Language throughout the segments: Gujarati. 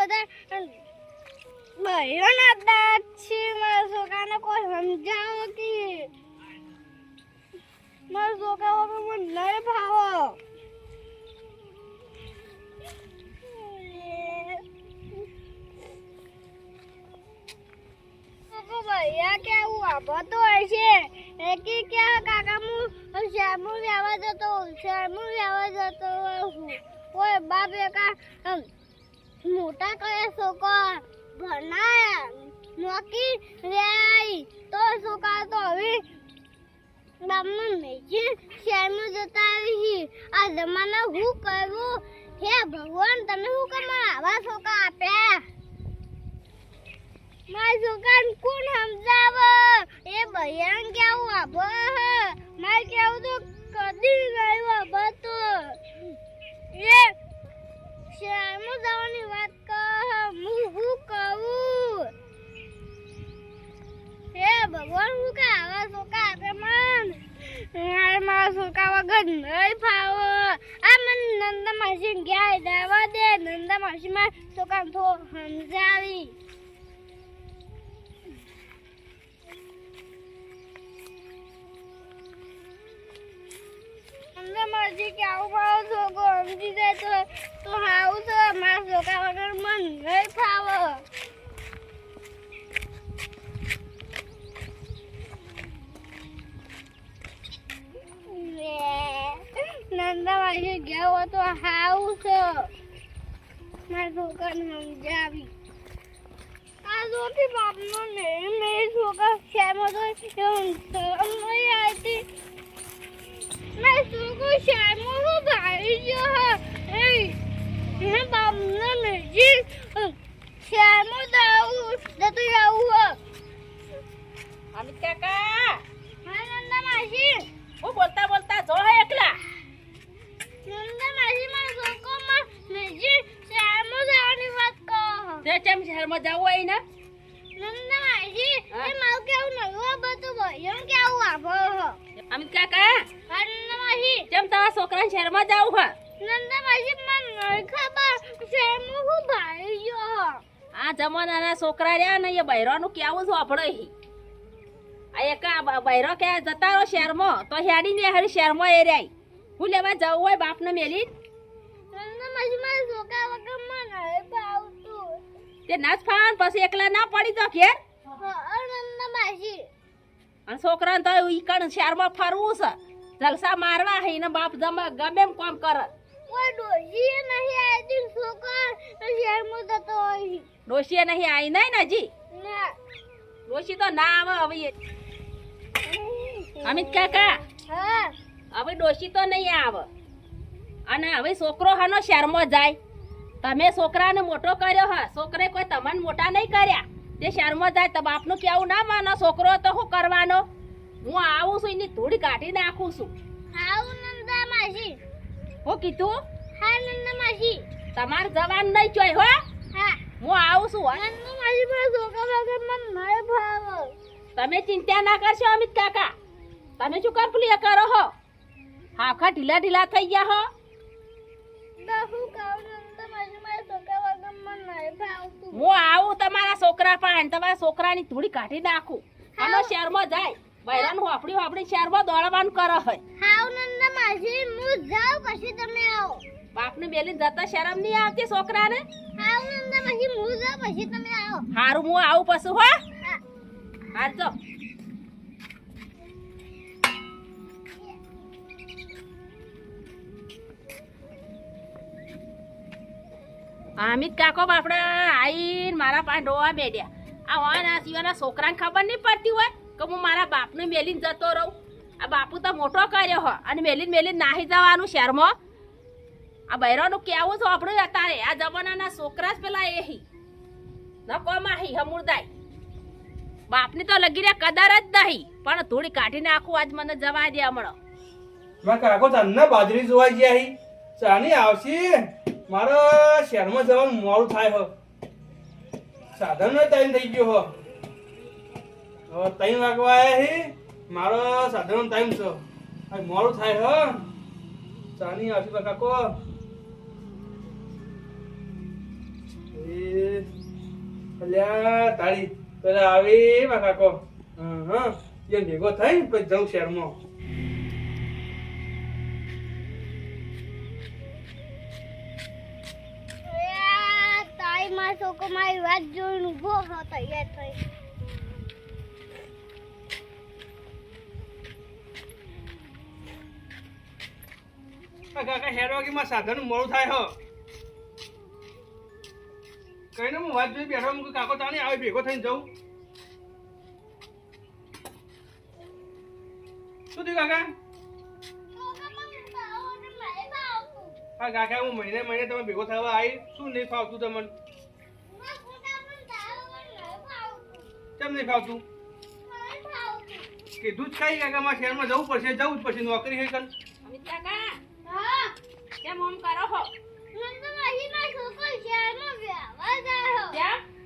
બધા બહેરોના દાંત છે મારા છોકરાને કોઈ સમજાવો કે મારા છોકરા વગર મને નહીં ભાવો ભૈયા કેવું આભતો હોય છે કે ક્યાં કાકા હું શેરમું લેવા જતો હું કોઈ બાપ એકા મોટા કયા છોકરા ભણાયા નોકી લે તો છોકરા તો હવે બાપમાં મેજી શહેરમાં જતા આવી આ જમાના હું કરવું હે ભગવાન તમે શું કે મને આવા છોકરા આપ્યા મારા છોકરાને કોણ સમજાવ એ ભૈયાને કેવું આભો મારે કેવું તો કદી નહીં આભતો એ શહેરમાં જવાની વાત કર હું શું કહું હે ભગવાન હું કે આવા છોકરા આપે મન મારા છોકરા વગર નહીં ફાવો આ મને નંદા માસી ગયા દેવા દે નંદા માસી મારા છોકરાને થોડું સમજાવી મરજી કે આવું મારો છોકરો સમજી જાય તો આવું છે મારા છોકરા વગર મન નહીં ફાવો નંદા માસી ગયા હો તો હાવું છે મારા છોકરાને સમજાવી આ જોથી બાપનો નહીં મેરી છોકરા શેમાં તો નહીં આવતી मैं सुको शामो हो भाई जो है बामना मेजी शामो दाऊ दतो जाऊ અમિત કાકા હા નંદા માસી હું બોલતા જો હે એકલા નંદા માસી માં સુકો માં મેજી શામો દાવાની વાત કહો તે કેમ શહેરમાં જાવ હોય ને નંદા માસી એ મારું કેવું નવું બધું ભયો કેવું આભો અમિત કાકા હા નંદા માસી કેમ તારા છોકરાને શહેરમાં જાવ હે નંદા માસી મને નહીં ખબર શામો હું ભાઈ જો આ જમાનાના છોકરા રહ્યા ને એ બૈરાનું કેવું છે આપણે આ એક બૈરો કે જતા રહો શહેરમાં તો હેડીને હેડી શહેરમાં એ રહ્યા હું લેવા જવું હોય બાપને મેલી નંદા માસી મારા છોકરા વગર મને નહીં ભાવતું તે નાચ ફાન પછી એકલા ના પડી તો ઘેર નંદા માસી અને છોકરાને તો ઈકણ શહેરમાં ફરવું છે જલસા મારવા હે ને બાપ ગમે એમ કામ કરે કોઈ ડોશી નહીં આવતી છોકરા શહેરમાં જતો હોય ડોશીએ નહીં આવી નહીં ને હજી ના ડોશી તો ના આવે હવે અમિત કાકા હા હવે ડોશી તો નહીં આવે અને હવે છોકરો હાનો શહેરમાં જાય તમે છોકરાને મોટો કર્યો હા છોકરે કોઈ તમને મોટા નહીં કર્યા તે શહેરમાં જાય તો બાપનું કેવું ના માનો છોકરો તો શું કરવાનો હું આવું છું એની ધૂળ કાઢી નાખું છું હાઉ નંદા માસી હું કીધું હા નંદા માસી તમારે જવાનું નહીં ચોય હો હા હું આવું છું નંદા માસી મારા છોકરા વગર મને નહીં ભાવે તમે ચિંતા ના કરશો અમિત કાકા તમે શું કમ્પ્લીટ કરો હો આખા ઢીલા થઈ ગયા હો હું કહું નંદા માસી મારા છોકરા વગર મને નહીં ભાવતું હું આવું તમારા છોકરા પાસે તમારા છોકરાની ધૂળી કાઢી નાખું આનો શહેરમાં જાય બૈરાનું આપડી શહેરમાં દોડવાનું કરે હોય હાઉ નંદા માસી હું જાઉં પછી તમે આવો બાપને મેલી જતા શરમ નહીં આવતી છોકરાને હાઉ નંદા માસી હું જાઉં પછી તમે આવો હારું હું આવું પછી હો હા હાર તો અમિત કાકો બાપડા આઈને મારા પાસે રોવા બેડ્યા આ હોય ને સિવાયના છોકરાને ખબર નહીં પડતી હોય કે હું મારા બાપને મેલીને જતો રહું આ બાપુ તો મોટો કર્યો હો અને મેલીને નાહી જવાનું શહેરમાં આ બૈરાનું કેવું છે આપણું અત્યારે આ જમાનાના છોકરા જ પેલા એ ન કોમાહી હમુરદાય બાપની તો લગી રે કદર જ નહીં પણ થોડી કાઢી નાખું આજ મને જવા દે હમણાં માં કાકો તને બાજરી જોવા ગયા હી ચાની આવશી મારો શહેરમાં જવાનું મોડું થાય હો સાધન નો ટાઈમ થઈ ગયો હો હવે 3 વાગવા આયા હી મારો સાધનનો ટાઈમ છે હવે મોડું થાય હો ચાની આવશી કાકો એ અલ્યા તારી પેલા આવી માં કાકો હા એમ ભેગો થઈ પછી જઉં શહેરમાં તાઈ માં છોકરો મારી વાત જોઈને ઊભો હો તૈયાર થઈ કાકા હેરવાગીમાં સાધન મોડું થાય હો કઈ ને હું વાત જોઈ બેઠો હું કાકો તાણી આવે ભેગો થઈને જઉં શું થયું કાકા હા કાકા હું મહિને મહિને તમે ભેગો થવા આવી શું નહીં ફાવતું તમને કેમ નહીં ફાવતું કીધું જ કઈ કાકા મારા શહેરમાં જવું પડશે જવું જ પડશે નોકરી હોય કન અમિત કાકા કેમ ઓમ કરો હો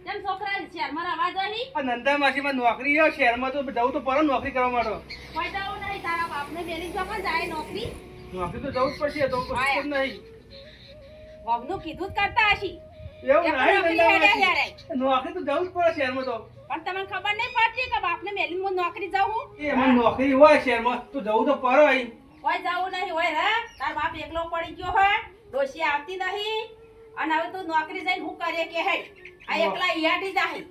કેમ છોકરા શહેરમાં અવાજ આવી આ નંદા માસીમાં નોકરી છે શહેરમાં તો જવું તો પડે નોકરી કરવા માટે કોઈ જવું નહીં તારા બાપને મેલી જો પણ જાય નોકરી નોકરી તો જવું જ પડશે તો કશું જ નહીં વગનું કીધું જ કરતા હશી એવું એ નહીં પણ નંદા નોકરી હેડે માસી. નોકરી તો જવું જ પડે શહેરમાં તો પણ તમને ખબર નહીં પડતી કે બાપને મેલીને હું નોકરી જાઉં એ એમાં નોકરી હોય શહેરમાં તો જવું તો પડે અહીં. ઓય જાવું નહીં હોય રે તાર બાપ એકલો પડી ગયો હોય ડોશી આવતી નહીં અને હવે તું નોકરી જઈને હું કરીએ કે હે આ એકલા ઈયાટી જાય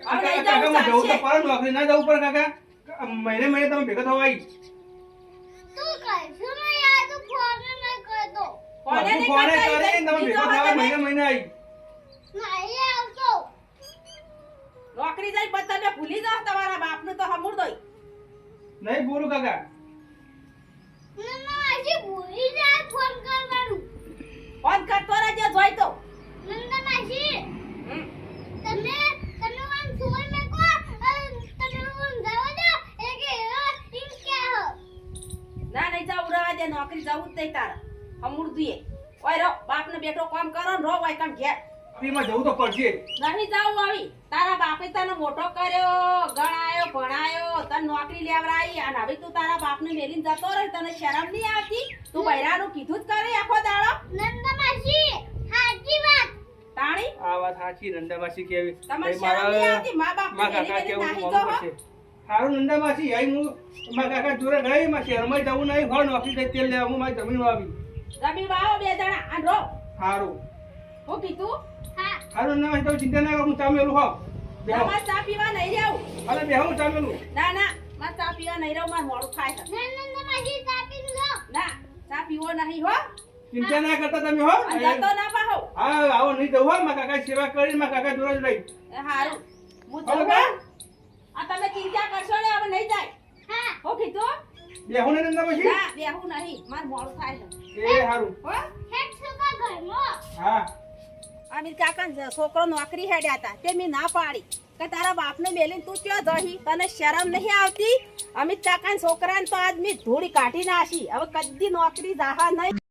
કાકા કાકામાં જવું તો પડે નોકરી ના જવું પડે કાકા મહિને મહિને તમે ભેગા થવા આવી કોને નહીં ફોને કરતા કરીને ઈ તમે ભેગા થવા મહિને મહિને આવી નોકરી જઈને બધા તમે ભૂલી જાઓ તમારા બાપનું તો હમુર દોય નહીં બોલું કાકા ફોન કરતો રહેજો જોઈ તો ના નહીં જાવ ઉડાવા દે નોકરી જવું જ નહીં તારા હમુર દુએ ઓય રો બાપને બેઠો કામ કરો ને રો ઓય કામ ઘેર નોકરીમાં જવું તો પડશે નહીં જાવું આવી તારા બાપે તને મોટો કર્યો ગણાયો ભણાયો તને નોકરી લેવડાવી અને હવે તું તારા બાપને મેલીને જતો રહે તને શરમ નહીં આવતી તું બૈરાનું કીધું જ કરે આખો દાડો તાણી આ વાત સાચી નંદા માસી કેવી તમારે શરમ નહીં આવતી મા બાપને મારા મેલી કાકા મેલી કેવું નાહી મોડું જો હો. પડશે સારું નંદા માસી આઈ હું મારા કાકા જોડે રહી મારા શહેરમાં જવું નહીં હોય નોકરી જઈ તેલ લેવા હું મારી જમીન આવી રમી વાવો બે જણા અને રો સારું હું કીધું સારું નંદા માસી તમે ચિંતા ના કરો હું ચા મેલું હો બેહો તમારે ચા પીવા નહીં રહેવું અરે બેહો હું ચા મેલું ના ના મારે ચા પીવા નહીં રહું મારે મોડું થાય છે ના ચા પીવો નહીં હો ચિંતા ના કરતા તમે હો અને જતો ના પાહો હા આવો નહીં જવું હો મારા કાકા સેવા કરી મારા કાકા જોડે જ રહી એ હારું હું હવે જઉં બા? હો. આ તમે ચિંતા કરશો ને હવે નહીં જાય હું કીધું બેહો ને નંદા માસી ના બેહું નહીં મારે મોડું થાય છે એ સારું હો હા અમીર કાકા છોકરો નોકરી હેડ્યા હતા તે મેં ના પાડી કે તારા બાપને મેલીને તું ક્યાં જહી તને શરમ નહીં આવતી અમિત કાકા છોકરાને તો આજ મેં ધૂળી કાઢી નાખી હવે કદી નોકરી જાહા નહીં